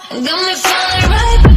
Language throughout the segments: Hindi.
Got me falling right back.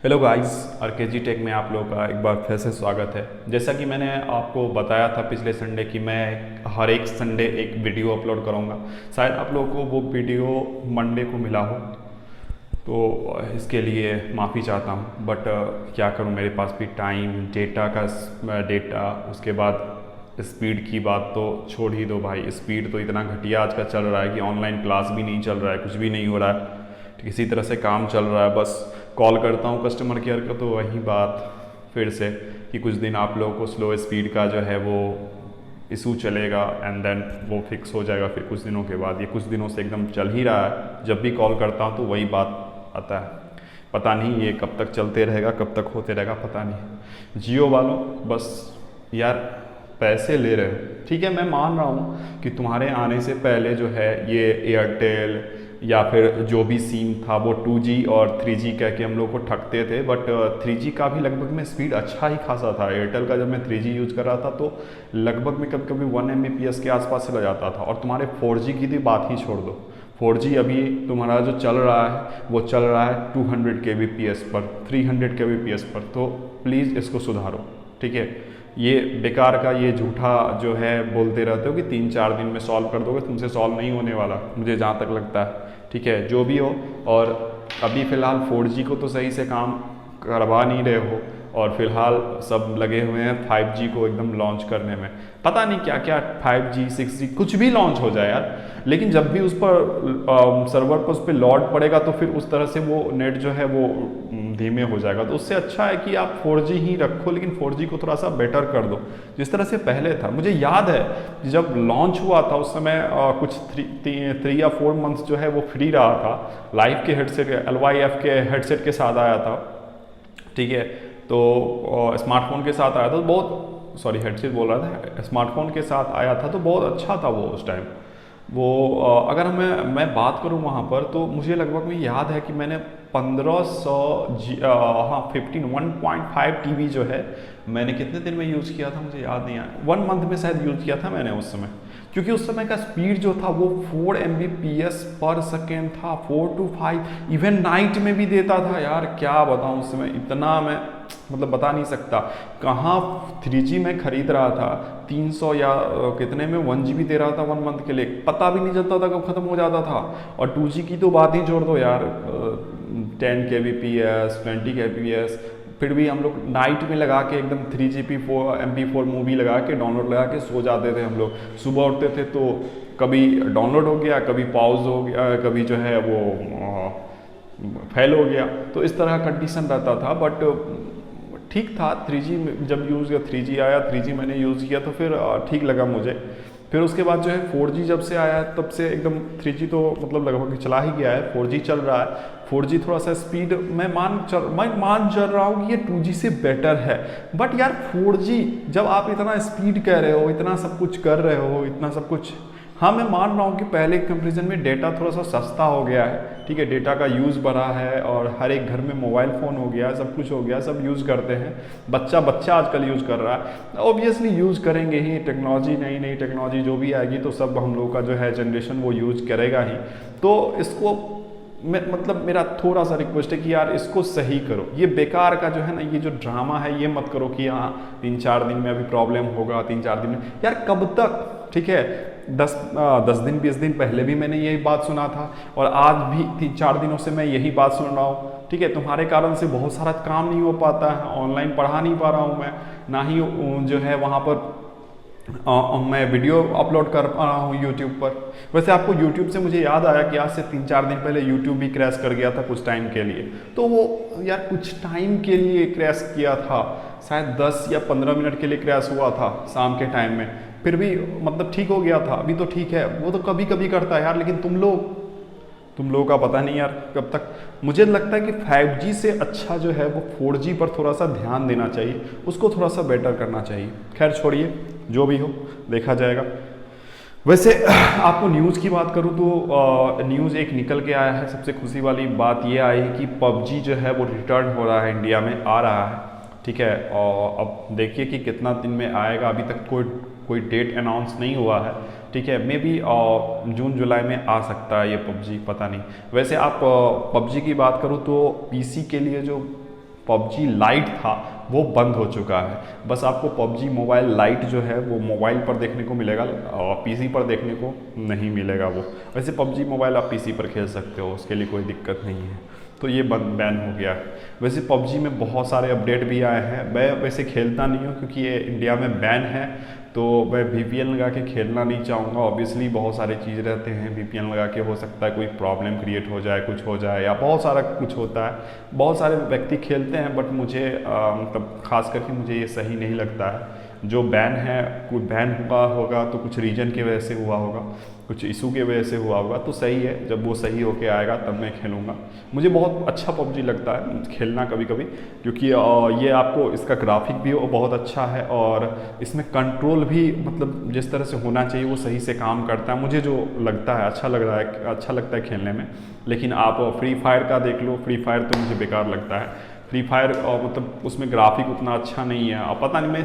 Hello guys, RKG tech में आप लोगों का एक बार फिर से स्वागत है। जैसा कि मैंने आपको बताया था पिछले संडे कि मैं हर एक संडे एक वीडियो अपलोड करूंगा। शायद आप लोगों को वो वीडियो मंडे को मिला हो, तो इसके लिए माफ़ी चाहता हूं। बट क्या करूं, मेरे पास भी टाइम, डेटा उसके बाद स्पीड की बात तो छोड़ ही दो भाई। स्पीड तो इतना घटिया आज का चल रहा है कि ऑनलाइन क्लास भी नहीं चल रहा है, कुछ भी नहीं हो रहा है। किसी तरह से काम चल रहा है, बस कॉल करता हूँ कस्टमर केयर का तो वही बात फिर से कि कुछ दिन आप लोगों को स्लो स्पीड का जो है वो इशू चलेगा एंड देन वो फिक्स हो जाएगा फिर कुछ दिनों के बाद। ये कुछ दिनों से एकदम चल ही रहा है, जब भी कॉल करता हूँ तो वही बात आता है। पता नहीं ये कब तक चलते रहेगा, कब तक होते रहेगा, पता नहीं। जियो वालों, बस यार पैसे ले रहे हो, ठीक है, मैं मान रहा हूँ कि तुम्हारे आने से पहले जो है ये एयरटेल या फिर जो भी सिम था वो 2G और 3G कह के हम लोग को ठगते थे। बट 3G का भी लगभग में स्पीड अच्छा ही खासा था। एयरटेल का जब मैं 3G यूज़ कर रहा था तो लगभग में कभी कभी 1 Mbps के आसपास चला जाता था। और तुम्हारे 4G की भी बात ही छोड़ दो। 4G अभी तुम्हारा जो चल रहा है वो चल रहा है 200 kbps पर, 300 kbps पर। तो प्लीज़ इसको सुधारो, ठीक है। ये बेकार का ये झूठा जो है बोलते रहते हो कि 3-4 दिन में सॉल्व कर दोगे, तुमसे सॉल्व नहीं होने वाला मुझे जहाँ तक लगता है, ठीक है। जो भी हो, और अभी फ़िलहाल 4G को तो सही से काम करवा नहीं रहे हो और फिलहाल सब लगे हुए हैं 5G को एकदम लॉन्च करने में। पता नहीं क्या क्या 5G 6G कुछ भी लॉन्च हो जाए यार, लेकिन जब भी उस पर सर्वर पर उस पर लोड पड़ेगा तो फिर उस तरह से वो नेट जो है वो धीमे हो जाएगा। तो उससे अच्छा है कि आप 4G ही रखो, लेकिन 4G को थोड़ा सा बेटर कर दो जिस तरह से पहले था। मुझे याद है जब लॉन्च हुआ था उस समय कुछ 3 या 4 मंथ्स जो है वो फ्री रहा था। लाइव के हेडसेट, LYF के हेडसेट के साथ आया था, ठीक है। तो स्मार्टफोन के साथ आया था तो बहुत, सॉरी हेडसेट बोल रहा था, स्मार्टफोन के साथ आया था तो बहुत अच्छा था वो उस टाइम। वो अगर मैं बात करूं वहाँ पर तो मुझे लगभग में याद है कि मैंने 1.5 TB जो है मैंने कितने दिन में यूज़ किया था मुझे याद नहीं आया, 1 मंथ में शायद यूज़ किया था मैंने उस समय। क्योंकि उस समय का स्पीड जो था वो 4 Mbps पर सेकेंड था, 4 to 5, इवन नाइट में भी देता था यार। क्या बताऊँ, उस समय इतना मैं मतलब बता नहीं सकता। कहाँ 3G में खरीद रहा था 300 या कितने में 1 GB दे रहा था 1 मंथ के लिए, पता भी नहीं चलता था कब खत्म हो जाता था। और 2G की तो बात ही छोड़ दो यार, 10 kbps 20 kbps, फिर भी हम लोग नाइट में लगा के एकदम 3GB MP4 मूवी लगा के डाउनलोड लगा के सो जाते थे हम लोग। सुबह उठते थे तो कभी डाउनलोड हो गया, कभी पॉज हो गया, कभी जो है वो फेल हो गया। तो इस तरह कंडीशन रहता था। बट ठीक था, 3G जब यूज़ किया, 3G आया, 3G मैंने यूज़ किया तो फिर ठीक लगा मुझे। फिर उसके बाद जो है 4G जब से आया है तब से एकदम 3G तो मतलब लगभग चला ही गया है, 4G चल रहा है। 4G थोड़ा सा स्पीड मैं मान चल रहा हूँ कि ये 2G से बेटर है। बट यार 4G जब आप इतना स्पीड कह रहे हो, इतना सब कुछ कर रहे हो, इतना सब कुछ, हाँ मैं मान रहा हूँ कि पहले कंपैरिजन में डेटा थोड़ा सा सस्ता हो गया है, ठीक है। डेटा का यूज़ बढ़ा है और हर एक घर में मोबाइल फ़ोन हो गया, सब कुछ हो गया, सब यूज़ करते हैं। बच्चा आजकल यूज़ कर रहा है, ऑब्वियसली यूज़ करेंगे ही। टेक्नोलॉजी, नई टेक्नोलॉजी जो भी आएगी तो सब हम लोग का जो है जनरेशन वो यूज़ करेगा ही। तो इसको मतलब मेरा थोड़ा सा रिक्वेस्ट है कि यार इसको सही करो। ये बेकार का जो है ना, ये जो ड्रामा है ये मत करो कि हाँ 3-4 दिन में अभी प्रॉब्लम होगा, 3-4 दिन में, यार कब तक, ठीक है। 10 दिन 20 दिन पहले भी मैंने यही बात सुना था और आज भी 3-4 दिनों से मैं यही बात सुन रहा हूँ, ठीक है। तुम्हारे कारण से बहुत सारा काम नहीं हो पाता है, ऑनलाइन पढ़ा नहीं पा रहा हूँ मैं, ना ही जो है वहाँ पर मैं वीडियो अपलोड कर रहा हूँ यूट्यूब पर। वैसे आपको यूट्यूब से मुझे याद आया कि आज से 3-4 दिन पहले यूट्यूब भी क्रैश कर गया था कुछ टाइम के लिए। तो वो यार कुछ टाइम के लिए क्रैश किया था, शायद 10 या 15 मिनट के लिए क्रैश हुआ था शाम के टाइम में, फिर भी मतलब ठीक हो गया था। अभी तो ठीक है, वो तो कभी कभी करता है यार, लेकिन तुम लोगों का पता नहीं यार कब तक। मुझे लगता है कि 5G से अच्छा जो है वो 4G पर थोड़ा सा ध्यान देना चाहिए, उसको थोड़ा सा बेटर करना चाहिए। खैर छोड़िए, जो भी हो देखा जाएगा। वैसे आपको न्यूज़ की बात करूँ तो न्यूज़ एक निकल के आया है। सबसे खुशी वाली बात ये आई कि PUBG जो है वो रिटर्न हो रहा है, इंडिया में आ रहा है। ठीक है। और अब देखिए कि कितना दिन में आएगा, अभी तक कोई डेट अनाउंस नहीं हुआ है, ठीक है। मे बी जून जुलाई में आ सकता है ये पबजी, पता नहीं। वैसे आप पबजी की बात करो तो पीसी के लिए जो पबजी लाइट था वो बंद हो चुका है। बस आपको पबजी मोबाइल लाइट जो है वो मोबाइल पर देखने को मिलेगा और पीसी पर देखने को नहीं मिलेगा वो। वैसे पबजी मोबाइल आप पीसी पर खेल सकते हो, उसके लिए कोई दिक्कत नहीं है। तो ये बैन हो गया है। वैसे पबजी में बहुत सारे अपडेट भी आए हैं। मैं वैसे खेलता नहीं हूँ क्योंकि ये इंडिया में बैन है, तो मैं VPN लगा के खेलना नहीं चाहूँगा। ऑब्वियसली बहुत सारे चीज़ रहते हैं, VPN लगा के हो सकता है कोई प्रॉब्लम क्रिएट हो जाए, कुछ हो जाए, या बहुत सारा कुछ होता है। बहुत सारे व्यक्ति खेलते हैं, बट मुझे मतलब खास करके मुझे ये सही नहीं लगता है। जो बैन है, कोई बैन हुआ होगा तो कुछ रीजन की वजह से हुआ होगा, कुछ इशू की वजह से हुआ होगा, तो सही है। जब वो सही होके आएगा तब मैं खेलूँगा। मुझे बहुत अच्छा पबजी लगता है खेलना कभी कभी, क्योंकि ये आपको इसका ग्राफिक भी बहुत अच्छा है और इसमें कंट्रोल भी मतलब जिस तरह से होना चाहिए वो सही से काम करता है। मुझे जो लगता है अच्छा लगता है खेलने में। लेकिन आप फ्री फायर का देख लो, फ्री फायर तो मुझे बेकार लगता है। फ्री फायर मतलब उसमें ग्राफिक उतना अच्छा नहीं है, और पता नहीं, मैं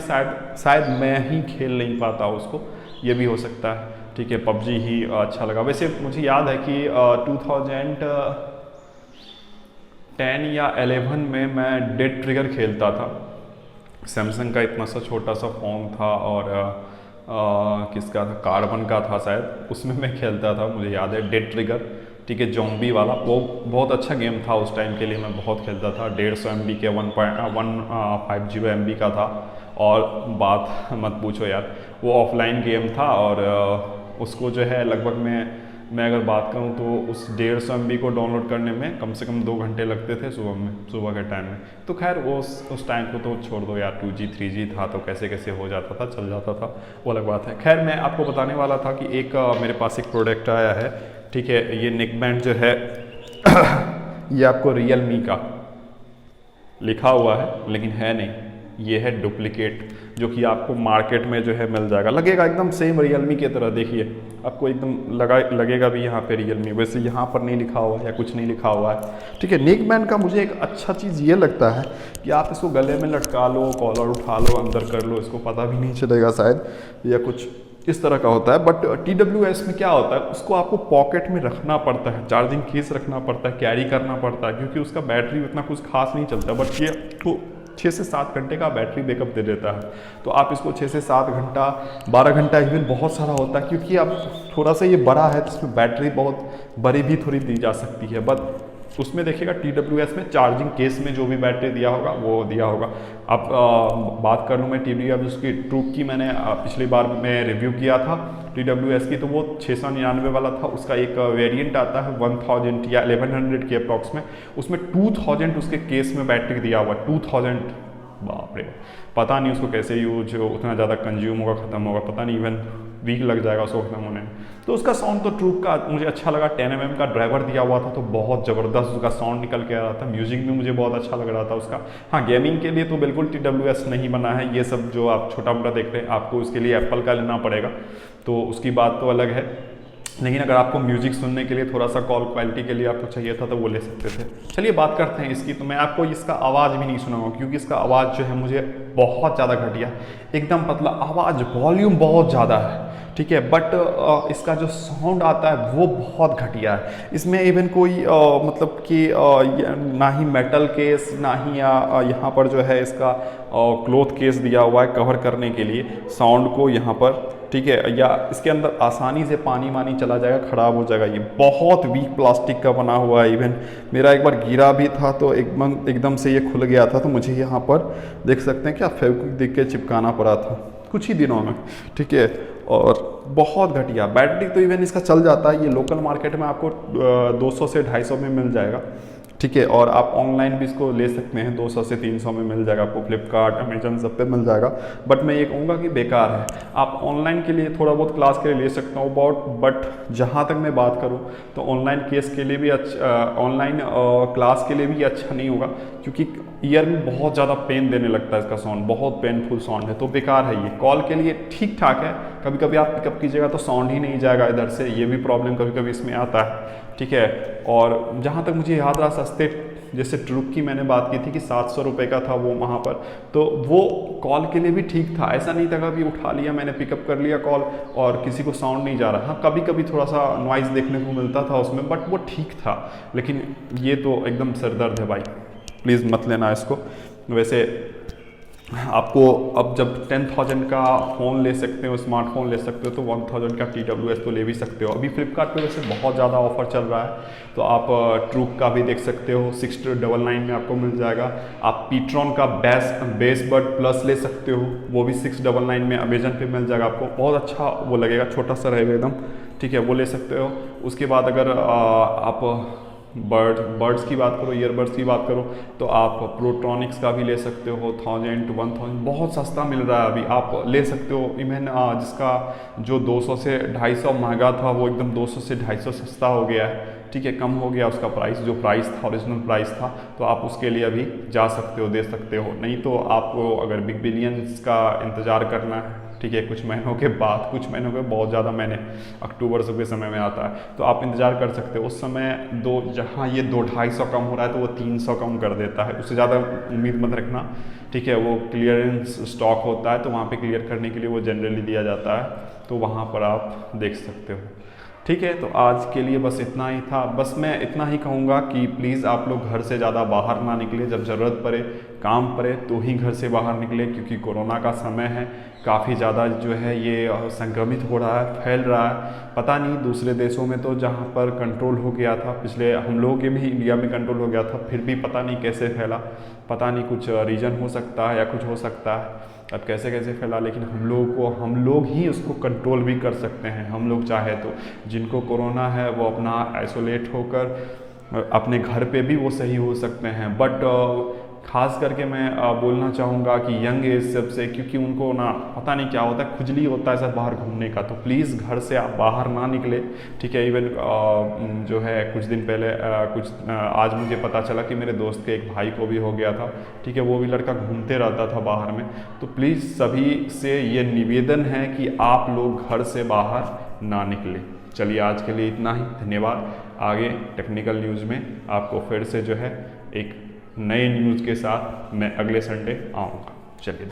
शायद मैं ही खेल नहीं पाता उसको, ये भी हो सकता है, ठीक है। पबजी ही अच्छा लगा। वैसे मुझे याद है कि 2010 या 11 में मैं डेड ट्रिगर खेलता था। सैमसंग का इतना सा छोटा सा फ़ोन था और किसका था, कार्बन का था शायद, उसमें मैं खेलता था। मुझे याद है डेड ट्रिगर, ठीक है, जॉम्बी वाला। वो बहुत अच्छा गेम था उस टाइम के लिए, मैं बहुत खेलता था। 150 MB के 1.150 MB का था, और बात मत पूछो यार, वो ऑफलाइन गेम था। और उसको जो है लगभग मैं अगर बात करूं तो उस 150 MB को डाउनलोड करने में कम से कम 2 घंटे लगते थे सुबह के टाइम में। तो खैर वो उस टाइम को तो छोड़ दो यार, 2G 3G था तो कैसे कैसे हो जाता था, चल जाता था, वो अलग बात है। खैर मैं आपको बताने वाला था कि एक मेरे पास एक प्रोडक्ट आया है, ठीक है। ये नेक बैंड जो है ये आपको Realme का लिखा हुआ है, लेकिन है नहीं, ये है डुप्लीकेट, जो कि आपको मार्केट में जो है मिल जाएगा। लगेगा एकदम सेम Realme की तरह, देखिए आपको एकदम लगेगा भी यहाँ पे Realme। वैसे यहाँ पर नहीं लिखा हुआ है या कुछ नहीं लिखा हुआ है, ठीक है। नेक बैंड का मुझे एक अच्छा चीज़ ये लगता है कि आप इसको गले में लटका लो, कॉलर उठा लो, अंदर कर लो, इसको पता भी नहीं चलेगा शायद, या कुछ इस तरह का होता है। बट TWS में क्या होता है, उसको आपको पॉकेट में रखना पड़ता है, चार्जिंग केस रखना पड़ता है, कैरी करना पड़ता है, क्योंकि उसका बैटरी उतना कुछ खास नहीं चलता। बट ये तो 6 से 7 घंटे का बैटरी बैकअप दे देता है। तो आप इसको 6 से 7 घंटा, 12 घंटा इवन बहुत सारा होता है, क्योंकि अब थोड़ा सा ये बड़ा है तो इसमें बैटरी बहुत बड़ी भी थोड़ी दी जा सकती है। बट उसमें देखिएगा TWS में चार्जिंग केस में जो भी बैटरी दिया होगा वो दिया होगा। अब बात कर लूँ मैं TWS की ट्रूक की, मैंने पिछली बार में रिव्यू किया था TWS की, तो वो 699 वाला था। उसका एक वेरिएंट आता है 1000 या 1100 के अप्रॉक्स में, उसमें 2000 उसके केस में बैटरी दिया हुआ, 2000। बाप रे, पता नहीं उसको कैसे यूज उतना ज़्यादा कंज्यूम होगा, ख़त्म होगा, पता नहीं, इवन वीक लग जाएगा उसको ख़त्म होने में। तो उसका साउंड तो ट्रूक का मुझे अच्छा लगा। 10 mm का ड्राइवर दिया हुआ था, तो बहुत ज़बरदस्त उसका साउंड निकल के आ रहा था। म्यूजिक भी मुझे बहुत अच्छा लग रहा था उसका। हाँ, गेमिंग के लिए तो बिल्कुल TWS नहीं बना है। ये सब जो आप छोटा मोटा देख रहे हैं, आपको उसके लिए एप्पल का लेना पड़ेगा, तो उसकी बात तो अलग है। लेकिन अगर आपको म्यूजिक सुनने के लिए थोड़ा सा कॉल क्वालिटी के लिए आपको चाहिए था तो वो ले सकते थे। चलिए बात करते हैं इसकी। तो मैं आपको इसका आवाज़ भी नहीं सुनाऊंगा, क्योंकि इसका आवाज़ जो है मुझे बहुत ज़्यादा घटिया, एकदम पतला आवाज़, वॉल्यूम बहुत ज़्यादा है, ठीक है। बट इसका जो साउंड आता है वो बहुत घटिया है। इसमें इवन कोई मतलब कि ना ही मेटल केस, ना ही यहाँ पर जो है इसका क्लॉथ केस दिया हुआ है कवर करने के लिए साउंड को यहाँ पर, ठीक है। या इसके अंदर आसानी से पानी वानी चला जाएगा, ख़राब हो जाएगा। ये बहुत वीक प्लास्टिक का बना हुआ है। इवन मेरा एक बार गिरा भी था तो एकदम से ये खुल गया था, तो मुझे यहाँ पर देख सकते हैं क्या फेविक्विक देख के चिपकाना पड़ा था कुछ ही दिनों में, ठीक है। और बहुत घटिया बैटरी, तो इवन इसका चल जाता है। ये लोकल मार्केट में आपको 200 से 250 में मिल जाएगा, ठीक है। और आप ऑनलाइन भी इसको ले सकते हैं, 200 से 300 में मिल जाएगा आपको, फ्लिपकार्ट, अमेजन सब पे मिल जाएगा। बट मैं ये कहूँगा कि बेकार है। आप ऑनलाइन के लिए थोड़ा बहुत क्लास के लिए ले सकते हो बट जहाँ तक मैं बात करूँ तो ऑनलाइन केस के लिए भी अच्छा, ऑनलाइन क्लास के लिए भी अच्छा नहीं होगा, क्योंकि ईयर में बहुत ज़्यादा पेन देने लगता है इसका साउंड, बहुत पेनफुल साउंड है, तो बेकार है ये। कॉल के लिए ठीक ठाक है, कभी कभी आप पिकअप कीजिएगा तो साउंड ही नहीं जाएगा इधर से, ये भी प्रॉब्लम कभी कभी इसमें आता है, ठीक है। और जहाँ तक मुझे याद रहा जैसे ट्रूक की मैंने बात की थी कि 700 रुपये का था वो वहाँ पर, तो वो कॉल के लिए भी ठीक था। ऐसा नहीं था कभी उठा लिया मैंने, पिकअप कर लिया कॉल और किसी को साउंड नहीं जा रहा। हाँ, कभी कभी थोड़ा सा नॉइज़ देखने को मिलता था उसमें, बट वो ठीक था। लेकिन ये तो एकदम सरदर्द है भाई, प्लीज़ मत लेना इसको। वैसे आपको अब जब 10,000 का फ़ोन ले सकते हो, स्मार्टफोन ले सकते हो, तो 1000 का TWS तो ले भी सकते हो। अभी फ्लिपकार्ट पे वैसे बहुत ज़्यादा ऑफर चल रहा है, तो आप ट्रूक का भी देख सकते हो, 699 में आपको मिल जाएगा। आप पीट्रॉन का बेस बड प्लस ले सकते हो, वो भी 699 में अमेजन पे मिल जाएगा आपको। बहुत अच्छा वो लगेगा, छोटा सा रहेगा एकदम, ठीक है, वो ले सकते हो। उसके बाद अगर आप बर्ड्स की बात करो, ईयरबड्स की बात करो, तो आप प्रोट्रॉनिक्स का भी ले सकते हो। 1000 to 1000 बहुत सस्ता मिल रहा है अभी, आप ले सकते हो। इवन जिसका जो 200 से 250 महंगा था, वो एकदम 200 से 250 सस्ता हो गया है, ठीक है, कम हो गया उसका प्राइस, जो प्राइस था ओरिजिनल प्राइस था। तो आप उसके लिए अभी जा सकते हो, दे सकते हो। नहीं तो आपको अगर बिग बिलियंस का इंतज़ार करना है, ठीक है, कुछ महीनों के बाद, कुछ महीनों के बहुत ज़्यादा महीने, अक्टूबर से के समय में आता है, तो आप इंतज़ार कर सकते हो। उस समय जहाँ ये 200-250 कम हो रहा है, तो वो 300 कम कर देता है। उससे ज़्यादा उम्मीद मत रखना, ठीक है। वो क्लियरेंस स्टॉक होता है, तो वहाँ पे क्लियर करने के लिए वो जनरली दिया जाता है, तो वहाँ पर आप देख सकते हो, ठीक है। तो आज के लिए बस इतना ही था। बस मैं इतना ही कहूँगा कि प्लीज़ आप लोग घर से ज़्यादा बाहर ना निकले, जब ज़रूरत पड़े, काम पड़े, तो ही घर से बाहर निकले, क्योंकि कोरोना का समय है, काफ़ी ज़्यादा जो है ये संक्रमित हो रहा है, फैल रहा है। पता नहीं दूसरे देशों में तो जहाँ पर कंट्रोल हो गया था, पिछले हम लोगों के भी इंडिया में कंट्रोल हो गया था, फिर भी पता नहीं कैसे फैला, पता नहीं कुछ रीजन हो सकता है या कुछ हो सकता है, अब कैसे कैसे फैला। लेकिन हम लोग ही उसको कंट्रोल भी कर सकते हैं, हम लोग चाहे तो। जिनको कोरोना है वो अपना आइसोलेट होकर अपने घर पे भी वो सही हो सकते हैं। बट खास करके मैं बोलना चाहूँगा कि यंग एज सबसे, क्योंकि उनको ना पता नहीं क्या होता है, खुजली होता है सर बाहर घूमने का, तो प्लीज़ घर से आप बाहर ना निकले, ठीक है। इवन जो है कुछ दिन पहले आज मुझे पता चला कि मेरे दोस्त के एक भाई को भी हो गया था, ठीक है। वो भी लड़का घूमते रहता था बाहर में। तो प्लीज़ सभी से ये निवेदन है कि आप लोग घर से बाहर ना निकले। चलिए आज के लिए इतना ही, धन्यवाद। आगे टेक्निकल न्यूज़ में आपको फिर से जो है एक नए न्यूज़ के साथ मैं अगले संडे आऊँगा। चलिए।